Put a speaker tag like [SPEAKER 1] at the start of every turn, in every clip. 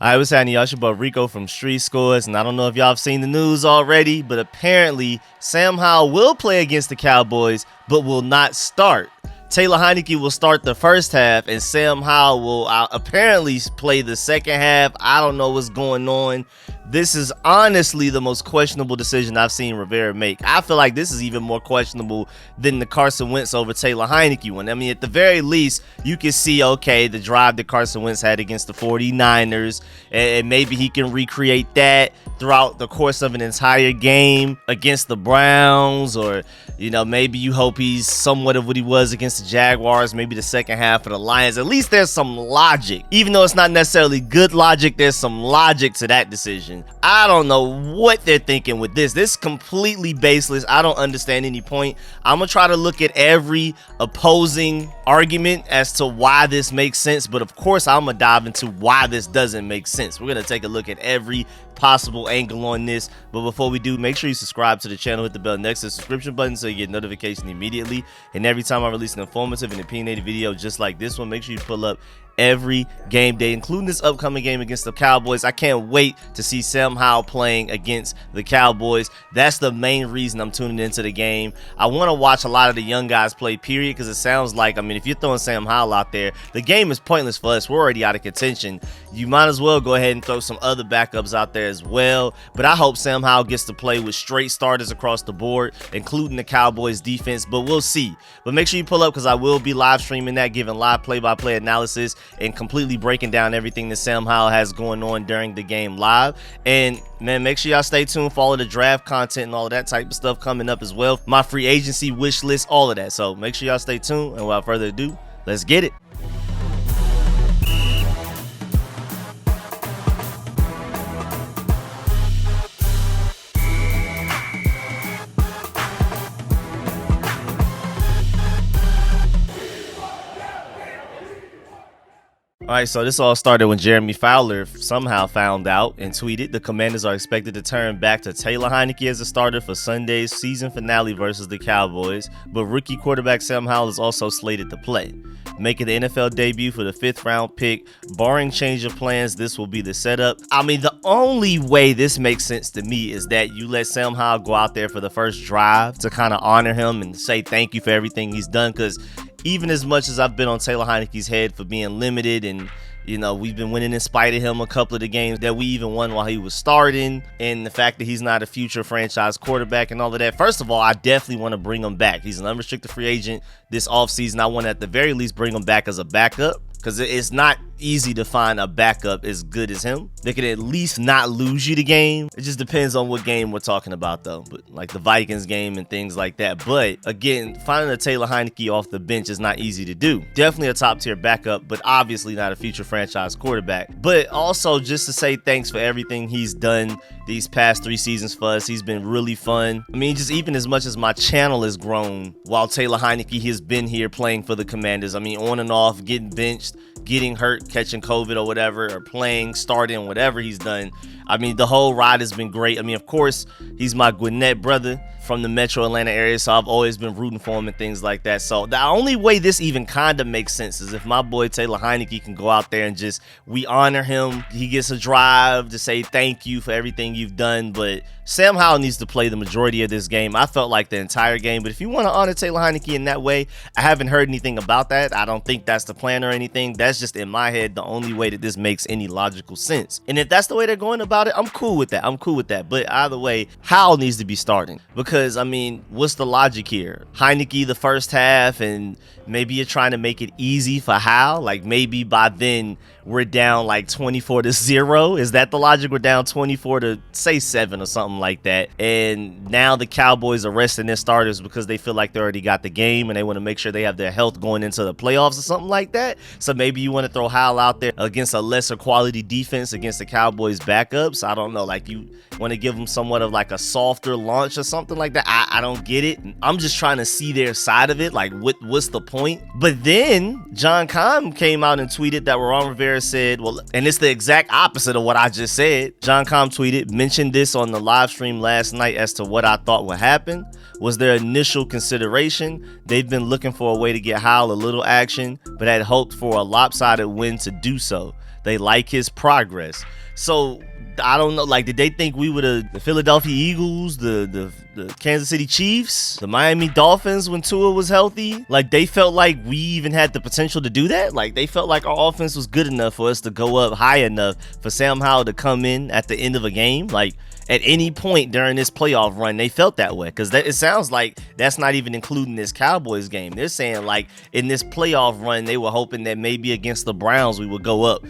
[SPEAKER 1] I was saying y'all should about Rico from Street Scores, and I don't know if y'all have seen the news already, but apparently Sam Howell will play against the Cowboys, but will not start. Taylor Heinicke will start the first half, and Sam Howell will apparently play the second half. I don't know what's going on. This is honestly the most questionable decision I've seen Rivera make. I feel like this is even more questionable than the Carson Wentz over Taylor Heinicke one. I mean, at the very least, you can see, okay, the drive that Carson Wentz had against the 49ers, and maybe he can recreate that throughout the course of an entire game against the Browns, or, you know, maybe you hope he's somewhat of what he was against the Jaguars, maybe the second half of the Lions. At least there's some logic. Even though it's not necessarily good logic, there's some logic to that decision. I don't know what they're thinking with this. This is completely baseless. I don't understand any point. I'm going to try to look at every opposing argument as to why this makes sense, but of course I'm going to dive into why this doesn't make sense. We're going to take a look at every possible angle on this, but before we do, make sure you subscribe to the channel, hit the bell next to the subscription button so you get notification immediately, and every time I release an informative and opinionated video just like this one, make sure you pull up every game day, including this upcoming game against the Cowboys. I can't wait to see Sam Howell playing against the Cowboys. That's the main reason I'm tuning into the game. I want to watch a lot of the young guys play, period, because it sounds like, I mean, if you're throwing Sam Howell out there, the game is pointless for us. We're already out of contention. You might as well go ahead and throw some other backups out there as well, but I hope Sam Howell gets to play with straight starters across the board, including the Cowboys defense, but we'll see. But make sure you pull up, because I will be live streaming that, giving live play-by-play analysis and completely breaking down everything that Sam Howell has going on during the game live. And man, make sure y'all stay tuned for all of the draft content and all of that type of stuff coming up as well. My free agency wish list, all of that. So make sure y'all stay tuned, and without further ado, let's get it. All right, so this all started when Jeremy Fowler somehow found out and tweeted the Commanders are expected to turn back to Taylor Heinicke as a starter for Sunday's season finale versus the Cowboys, but rookie quarterback Sam Howell is also slated to play. Making the NFL debut for the 5th round pick, barring change of plans, this will be the setup. I mean, the only way this makes sense to me is that you let Sam Howell go out there for the first drive to kind of honor him and say thank you for everything he's done, because even as much as I've been on Taylor Heinicke's head for being limited, and you know, we've been winning in spite of him a couple of the games that we even won while he was starting, and the fact that he's not a future franchise quarterback and all of that. First of all, I definitely want to bring him back. He's an unrestricted free agent this offseason. I want to at the very least bring him back as a backup, because it's not easy to find a backup as good as him. They could at least not lose you the game. It just depends on what game we're talking about, though, but like the Vikings game and things like that. But again, finding a Taylor Heinicke off the bench is not easy to do. Definitely a top tier backup, but obviously not a future franchise quarterback. But also just to say thanks for everything he's done these past 3 seasons for us. He's been really fun. I mean, just even as much as my channel has grown while Taylor Heinicke has been here playing for the Commanders. I mean, on and off, getting benched, getting hurt, catching COVID or whatever, or playing, starting, whatever he's done. I mean, the whole ride has been great. I mean, of course, he's my Gwinnett brother from the metro Atlanta area, so I've always been rooting for him and things like that. So the only way this even kind of makes sense is if my boy Taylor Heinicke can go out there and just, we honor him. He gets a drive to say thank you for everything you've done, but Sam Howell needs to play the majority of this game. I felt like the entire game, but if you want to honor Taylor Heinicke in that way, I haven't heard anything about that. I don't think that's the plan or anything. That's just in my head the only way that this makes any logical sense. And if that's the way they're going about it, I'm cool with that. I'm cool with that. But either way, Howell needs to be starting, because I mean, what's the logic here? Heinicke the first half, and maybe you're trying to make it easy for Howell. Like maybe by then we're down like 24-0. Is that the logic? We're down 24 to say 7 or something like that. And now the Cowboys are resting their starters because they feel like they already got the game and they want to make sure they have their health going into the playoffs or something like that. So maybe you want to throw Howell out there against a lesser quality defense against the Cowboys backups. I don't know, like you want to give them somewhat of like a softer launch or something like that. I don't get it. I'm just trying to see their side of it. Like what's the point? But then John Kahn came out and tweeted that Ron Rivera said, well, and it's the exact opposite of what I just said. John Kahn tweeted, mentioned this on the live stream last night as to what I thought would happen. Was their initial consideration. They've been looking for a way to get Howell a little action, but had hoped for a lopsided win to do so. they like his progress. So I don't know, like, did they think we would have the Philadelphia Eagles, the Kansas City Chiefs, the Miami Dolphins when Tua was healthy? Like, they felt like we even had the potential to do that? Like, they felt like our offense was good enough for us to go up high enough for Sam Howell to come in at the end of a game? Like, at any point during this playoff run, they felt that way. Because it sounds like that's not even including this Cowboys game. They're saying, like, in this playoff run, they were hoping that maybe against the Browns we would go up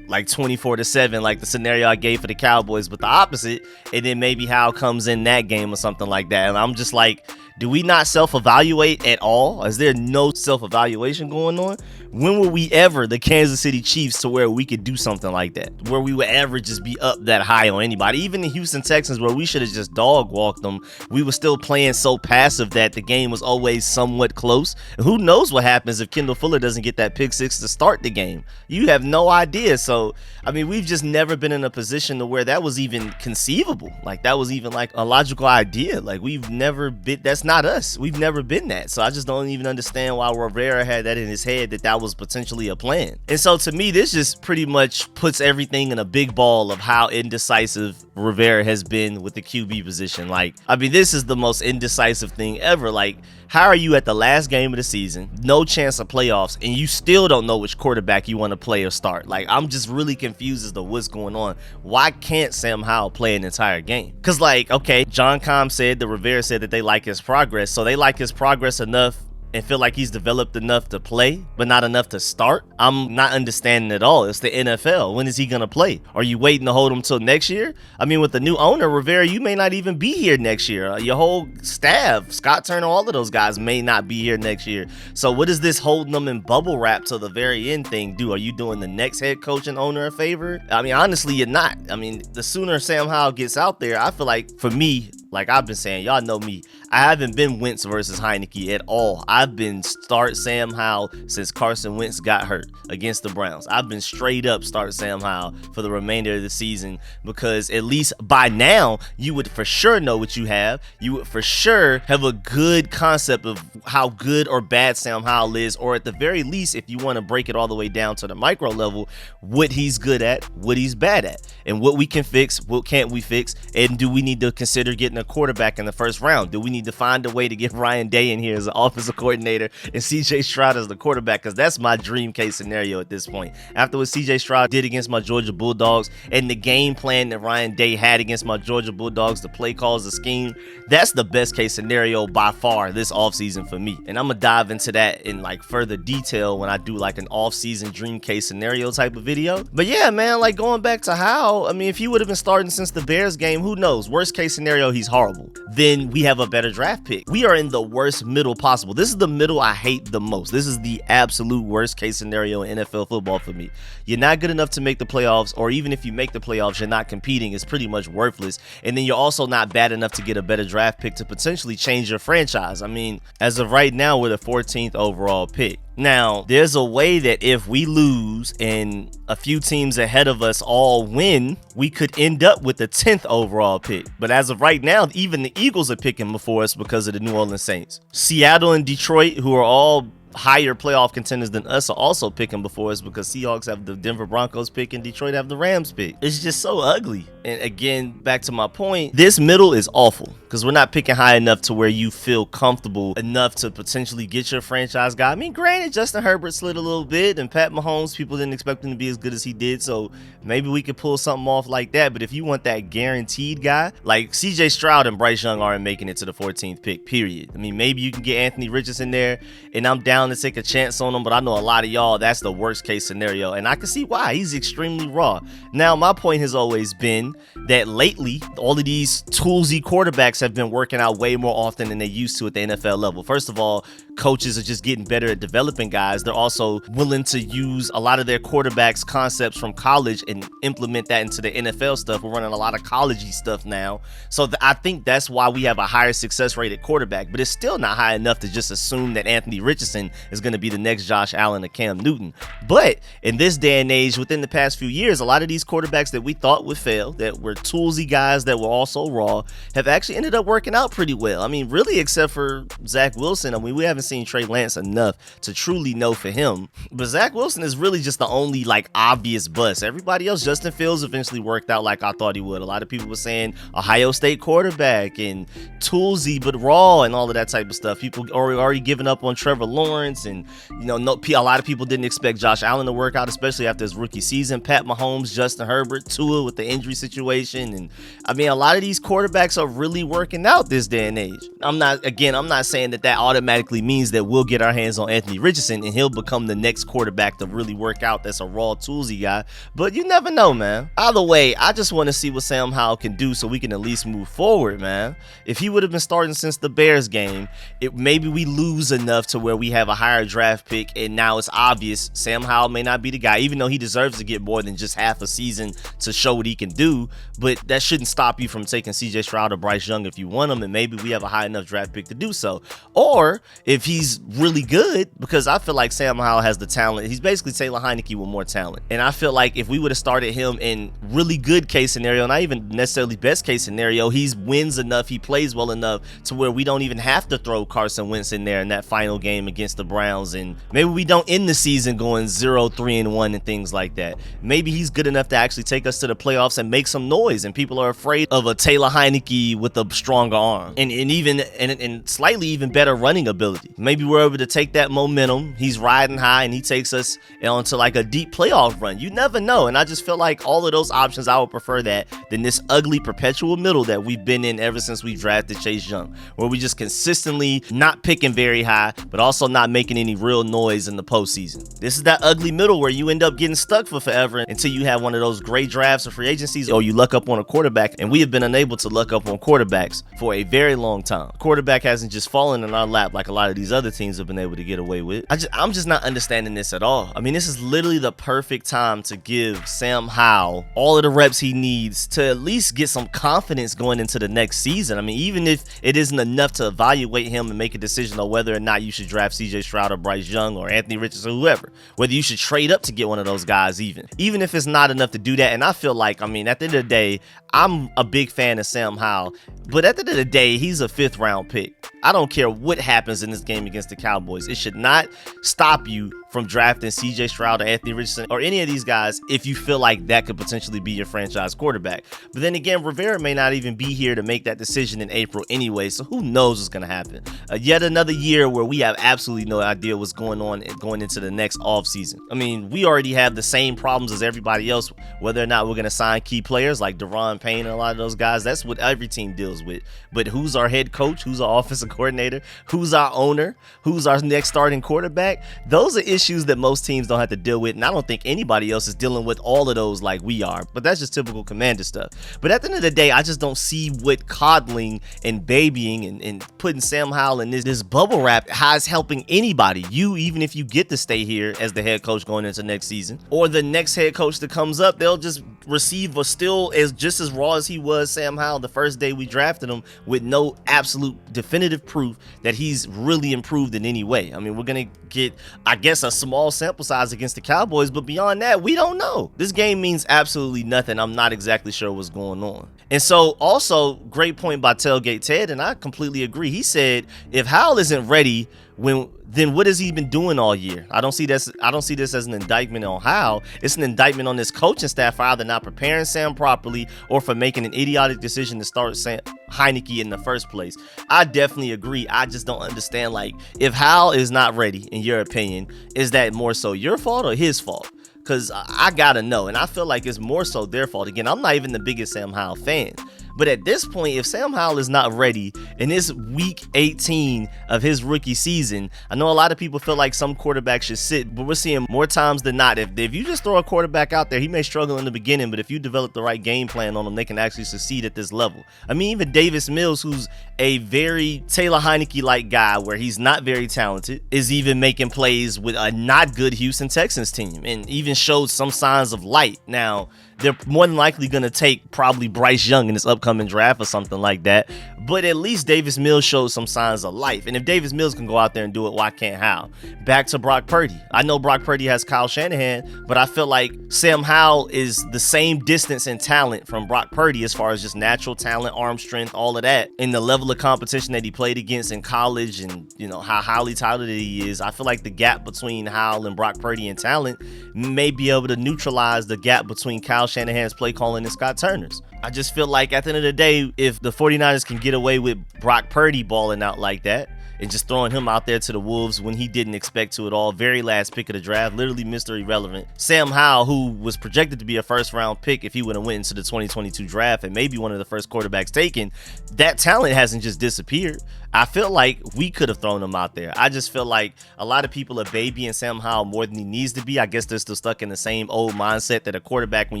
[SPEAKER 1] like 24-7, like the scenario I gave for the Cowboys, but the opposite, and then maybe Howell comes in that game or something like that. And I'm just like, do we not self-evaluate at all? Is there no self-evaluation going on? When were we ever the Kansas City Chiefs to where we could do something like that? Where we would ever just be up that high on anybody? Even the Houston Texans, where we should have just dog-walked them, we were still playing so passive that the game was always somewhat close. And who knows what happens if Kendall Fuller doesn't get that pick six to start the game? You have no idea. So, I mean, we've just never been in a position to where that was even conceivable. Like, that was even like a logical idea. Like, we've never been, that's not us. We've never been that. So I just don't even understand why Rivera had that in his head, that was potentially a plan. And so to me, this just pretty much puts everything in a big ball of how indecisive Rivera has been with the QB position. Like, I mean, this is the most indecisive thing ever. Like, how are you at the last game of the season, no chance of playoffs, and you still don't know which quarterback you want to play or start? Like, I'm just really confused as to what's going on. Why can't Sam Howell play an entire game? Because, like, okay, John Com said, the Rivera said that they like his progress. So they like his progress enough and feel like he's developed enough to play, but not enough to start? I'm not understanding at all. It's the NFL. When is he gonna play? Are you waiting to hold him till next year? I mean, with the new owner, Rivera, you may not even be here next year. Your whole staff, Scott Turner, all of those guys may not be here next year. So what is this holding them in bubble wrap till the very end thing do? Are you doing the next head coach and owner a favor? I mean, honestly, you're not. I mean, the sooner Sam Howell gets out there, I feel like, for me, like I've been saying, y'all know me, I haven't been Wentz versus Heinicke at all. I've been start Sam Howell since Carson Wentz got hurt against the Browns. I've been straight up start Sam Howell for the remainder of the season, because at least by now you would for sure know what you have. You would for sure have a good concept of how good or bad Sam Howell is, or at the very least, if you want to break it all the way down to the micro level, what he's good at, what he's bad at, and what we can fix, what can't we fix, and do we need to consider getting a quarterback in the first round? Do we need to find a way to get Ryan Day in here as an offensive coordinator and CJ Stroud as the quarterback? Because that's my dream case scenario at this point. After what CJ Stroud did against my Georgia Bulldogs and the game plan that Ryan Day had against my Georgia Bulldogs, the play calls, the scheme, that's the best case scenario by far this offseason for me. And I'm gonna dive into that in like further detail when I do like an offseason dream case scenario type of video. But yeah, man, like going back to Howell, I mean, if he would have been starting since the Bears game, who knows? Worst case scenario, he's horrible. Then we have a better draft pick. We are in the worst middle possible. This is the middle I hate the most. This is the absolute worst case scenario in NFL football for me. You're not good enough to make the playoffs, or even if you make the playoffs, you're not competing. It's pretty much worthless. And then you're also not bad enough to get a better draft pick to potentially change your franchise. I mean, as of right now, we're the 14th overall pick. Now, there's a way that if we lose and a few teams ahead of us all win, we could end up with the 10th overall pick. But as of right now, even the Eagles are picking before us because of the New Orleans Saints. Seattle and Detroit, who are all higher playoff contenders than us, are also picking before us because Seahawks have the Denver Broncos pick and Detroit have the Rams pick. It's just so ugly. And again, back to my point, this middle is awful because we're not picking high enough to where you feel comfortable enough to potentially get your franchise guy. I mean, granted, Justin Herbert slid a little bit, and Pat Mahomes, people didn't expect him to be as good as he did, so maybe we could pull something off like that. But if you want that guaranteed guy, like CJ Stroud and Bryce Young aren't making it to the 14th pick, period. I mean, maybe you can get Anthony Richardson there, and I'm down to take a chance on him, but I know a lot of y'all, that's the worst case scenario, and I can see why. He's extremely raw. Now, my point has always been that lately, all of these toolsy quarterbacks have been working out way more often than they used to at the NFL level. First of all, coaches are just getting better at developing guys. They're also willing to use a lot of their quarterbacks concepts from college and implement that into the NFL stuff. We're running a lot of college-y stuff now. So I think that's why we have a higher success rate at quarterback, but it's still not high enough to just assume that Anthony Richardson is going to be the next Josh Allen or Cam Newton. But in this day and age, within the past few years, a lot of these quarterbacks that we thought would fail, that were toolsy guys that were also raw have actually ended up working out pretty well. I mean, really, except for Zach Wilson. I mean, we haven't seen Trey Lance enough to truly know for him. But Zach Wilson is really just the only like obvious bust. Everybody else, Justin Fields eventually worked out like I thought he would. A lot of people were saying Ohio State quarterback and toolsy but raw and all of that type of stuff. People are already giving up on Trevor Lawrence, and a lot of people didn't expect Josh Allen to work out, especially after his rookie season. Pat Mahomes, Justin Herbert, Tua with the injury situation, and I mean, a lot of these quarterbacks are really working out this day and age. I'm not saying that automatically means that we'll get our hands on Anthony Richardson and he'll become the next quarterback to really work out that's a raw toolsy guy, but you never know, man. Either way, I just want to see what Sam Howell can do so we can at least move forward, man. If he would have been starting since the Bears game, maybe we lose enough to where we have a higher draft pick, and now it's obvious Sam Howell may not be the guy, even though he deserves to get more than just half a season to show what he can do. But that shouldn't stop you from taking CJ Stroud or Bryce Young if you want them, and maybe we have a high enough draft pick to do so. Or if he's really good, because I feel like Sam Howell has the talent. He's basically Taylor Heinicke with more talent. And I feel like if we would have started him in really good case scenario, not even necessarily best case scenario, he wins enough, he plays well enough to where we don't even have to throw Carson Wentz in there in that final game against the Browns, and maybe we don't end the season going 0-3-1 and things like that. Maybe he's good enough to actually take us to the playoffs and make some noise, and people are afraid of a Taylor Heinicke with a stronger arm and slightly even better running ability. Maybe we're able to take that momentum, he's riding high, and he takes us onto like a deep playoff run. You never know, and I just feel like all of those options, I would prefer that than this ugly perpetual middle that we've been in ever since we drafted Chase Young, where we just consistently not picking very high, but also not making any real noise in the postseason. This is that ugly middle where you end up getting stuck for forever until you have one of those great drafts or free agencies, or you luck up on a quarterback, and we have been unable to luck up on quarterbacks for a very long time. Quarterback hasn't just fallen in our lap like a lot of these other teams have been able to get away with. I'm just not understanding this at all. I mean, this is literally the perfect time to give Sam Howell all of the reps he needs to at least get some confidence going into the next season. I mean, even if it isn't enough to evaluate him and make a decision on whether or not you should draft CJ Stroud or Bryce Young or Anthony Richardson or whoever, whether you should trade up to get one of those guys, even if it's not enough to do that. And I feel like, I mean, at the end of the day, I'm a big fan of Sam Howell, but at the end of the day, he's a 5th round pick. I don't care what happens in this game against the Cowboys. It should not stop you from drafting CJ Stroud or Anthony Richardson or any of these guys if you feel like that could potentially be your franchise quarterback. But then again, Rivera may not even be here to make that decision in April anyway, so who knows what's going to happen. Yet another year where we have absolutely no idea what's going on going into the next offseason. I mean, we already have the same problems as everybody else, whether or not we're going to sign key players like Daron Payne and a lot of those guys. That's what every team deals with. But who's our head coach? Who's our offensive coordinator? Who's our owner? Who's our next starting quarterback? Those are issues that most teams don't have to deal with, and I don't think anybody else is dealing with all of those like we are, but that's just typical Commander stuff. But at the end of the day, I just don't see what coddling and babying and putting Sam Howell in this bubble wrap has helping anybody. Even if you get to stay here as the head coach going into next season, or the next head coach that comes up, they'll just receive a still just as raw as he was, Sam Howell, the first day we drafted him, with no absolute definitive proof that he's really improved in any way. I mean, we're gonna get, I guess, a small sample size against the Cowboys, but beyond that, we don't know. This game means absolutely nothing. I'm not exactly sure what's going on. And so, also, great point by Tailgate Ted, and I completely agree. He said, if Howell isn't ready, then what has he been doing all year? I don't see this as an indictment on Howell. It's an indictment on this coaching staff for either not preparing Sam properly or for making an idiotic decision to start Heinecke in the first place. I definitely agree. I just don't understand, like, if Howell is not ready, in your opinion, is that more so your fault or his fault? Because I gotta know, and I feel like it's more so their fault. Again, I'm not even the biggest Sam Howell fan, but at this point, if Sam Howell is not ready in this week 18 of his rookie season, I know a lot of people feel like some quarterbacks should sit, but we're seeing more times than not, if you just throw a quarterback out there, he may struggle in the beginning, but if you develop the right game plan on him, they can actually succeed at this level. I mean, even Davis Mills, who's a very Taylor Heinicke-like guy where he's not very talented, is even making plays with a not good Houston Texans team and even showed some signs of light. Now, they're more than likely going to take probably Bryce Young in this upcoming draft or something like that. But at least Davis Mills showed some signs of life. And if Davis Mills can go out there and do it, why can't Howell? Back to Brock Purdy. I know Brock Purdy has Kyle Shanahan, but I feel like Sam Howell is the same distance and talent from Brock Purdy as far as just natural talent, arm strength, all of that. And the level of competition that he played against in college and, you know, how highly touted he is. I feel like the gap between Howell and Brock Purdy in talent may be able to neutralize the gap between Kyle Shanahan's play calling and Scott Turner's. I just feel like at the end of the day, if the 49ers can get away with Brock Purdy balling out like that and just throwing him out there to the Wolves when he didn't expect to at all, very last pick of the draft, literally Mr. Irrelevant. Sam Howell, who was projected to be a first-round pick if he would have went into the 2022 draft and maybe one of the first quarterbacks taken, that talent hasn't just disappeared. I feel like we could have thrown him out there. I just feel like a lot of people are babying Sam Howell more than he needs to be. I guess they're still stuck in the same old mindset that a quarterback, when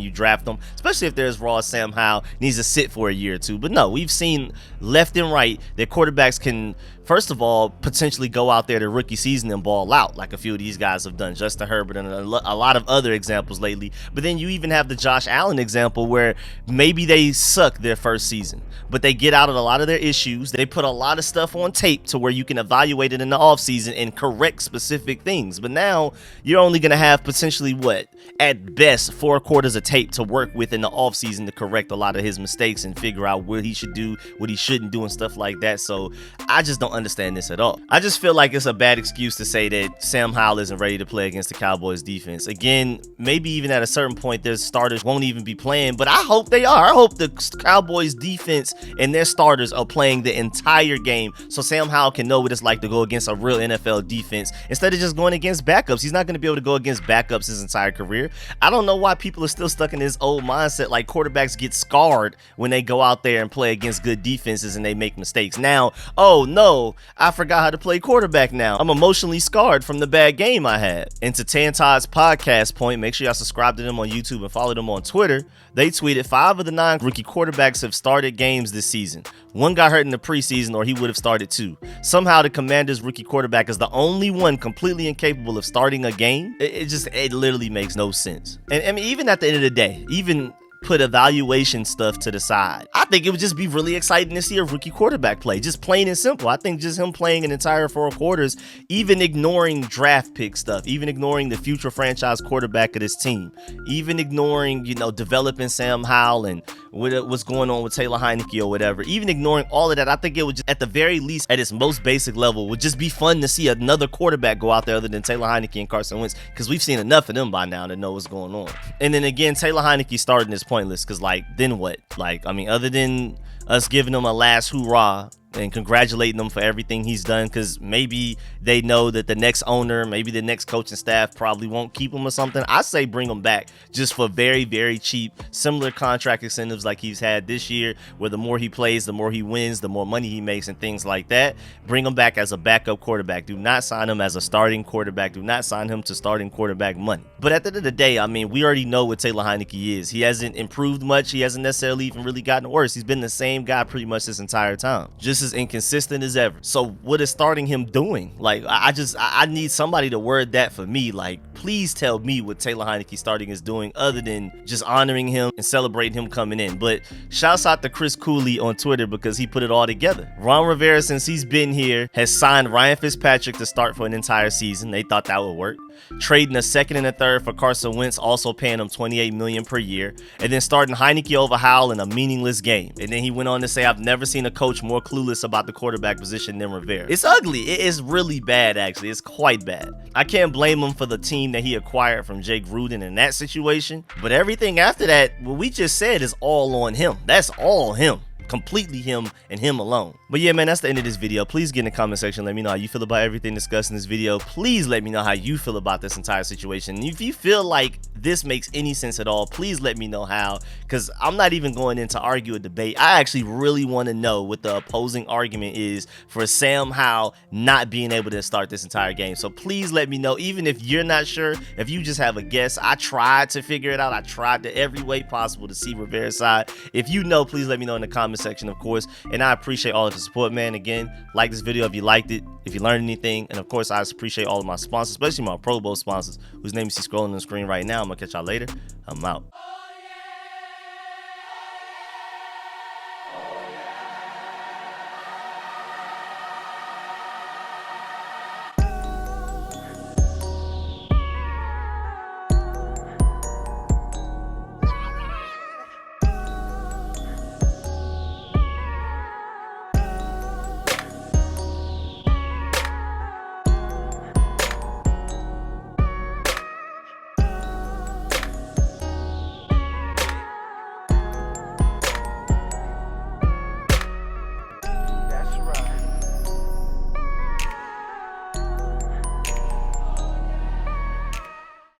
[SPEAKER 1] you draft them, especially if they're as raw as Sam Howell, needs to sit for a year or two. But no, we've seen left and right that quarterbacks can, first of all, potentially go out there to rookie season and ball out like a few of these guys have done, Justin Herbert and a lot of other examples lately. But then you even have the Josh Allen example where maybe they suck their first season, but they get out of a lot of their issues. They put a lot of stuff on tape to where you can evaluate it in the offseason and correct specific things. But now you're only going to have potentially, what, at best 4 quarters of tape to work with in the offseason to correct a lot of his mistakes and figure out what he should do, what he shouldn't do, and stuff like that. So I just don't understand this at all. I just feel like it's a bad excuse to say that Sam Howell isn't ready to play against the Cowboys defense. Again, maybe even at a certain point their starters won't even be playing, but I hope they are. I hope the Cowboys defense and their starters are playing the entire game so Sam Howell can know what it's like to go against a real NFL defense instead of just going against backups. He's not going to be able to go against backups his entire career. I don't know why people are still stuck in this old mindset like quarterbacks get scarred when they go out there and play against good defenses and they make mistakes. Now, oh no, I forgot how to play quarterback now. I'm emotionally scarred from the bad game I had. And to Tan Todd's podcast point, make sure y'all subscribe to them on YouTube and follow them on Twitter. They tweeted 5 of the 9 rookie quarterbacks have started games this season. 1 got hurt in the preseason or he would have started 2. Somehow the Commanders rookie quarterback is the only one completely incapable of starting a game. It literally makes no sense. And I mean, even at the end of the day, even put evaluation stuff to the side, I think it would just be really exciting to see a rookie quarterback play, just plain and simple. I think just him playing an entire 4 quarters, even ignoring draft pick stuff, even ignoring the future franchise quarterback of this team, even ignoring, you know, developing Sam Howell and what's going on with Taylor Heinicke or whatever, even ignoring all of that, I think it would just, at the very least, at its most basic level, would just be fun to see another quarterback go out there other than Taylor Heinicke and Carson Wentz, because we've seen enough of them by now to know what's going on. And then again, Taylor Heinicke starting is pointless, because like, then what? Like, I mean, other than us giving him a last hoorah and congratulating him for everything he's done, because maybe they know that the next owner, maybe the next coaching staff probably won't keep him or something, I say bring him back just for very, very cheap, similar contract incentives like he's had this year, where the more he plays, the more he wins, the more money he makes and things like that. Bring him back as a backup quarterback. Do not sign him as a starting quarterback. Do not sign him to starting quarterback money. But at the end of the day, I mean, we already know what Taylor Heinicke is. He hasn't improved much. He hasn't necessarily even really gotten worse. He's been the same guy pretty much this entire time, just as inconsistent as ever. So what is starting him doing? Like, I need somebody to word that for me. Like, please tell me what Taylor Heinicke starting is doing other than just honoring him and celebrating him coming in. But shouts out to Chris Cooley on Twitter, because he put it all together. Ron Rivera, since he's been here, has signed Ryan Fitzpatrick to start for an entire season. They thought that would work. Trading a second and a third for Carson Wentz, also paying him $28 million per year, and then starting Heinicke over Howell in a meaningless game. And then he went on to say, I've never seen a coach more clueless about the quarterback position than Rivera. It's ugly. It is really bad, actually. It's quite bad. I can't blame him for the team that he acquired from Jake Gruden in that situation, but everything after that, what we just said, is all on him. That's all him. Completely him and him alone. But yeah, man, that's the end of this video. Please get in the comment section, let me know how you feel about everything discussed in this video. Please let me know how you feel about this entire situation. And if you feel like this makes any sense at all, please let me know how, because I'm not even going in to argue a debate. I actually really want to know what the opposing argument is for Sam Howell not being able to start this entire game. So please let me know, even if you're not sure, if you just have a guess. I tried to figure it out. I tried to every way possible to see Rivera's side. If you know, please let me know in the comment section, of course. And I appreciate all of the support, man. Again, like this video if you liked it, if you learned anything. And of course, I appreciate all of my sponsors, especially my Pro Bowl sponsors, whose name you see scrolling on the screen right now. I'm gonna catch y'all later. I'm out.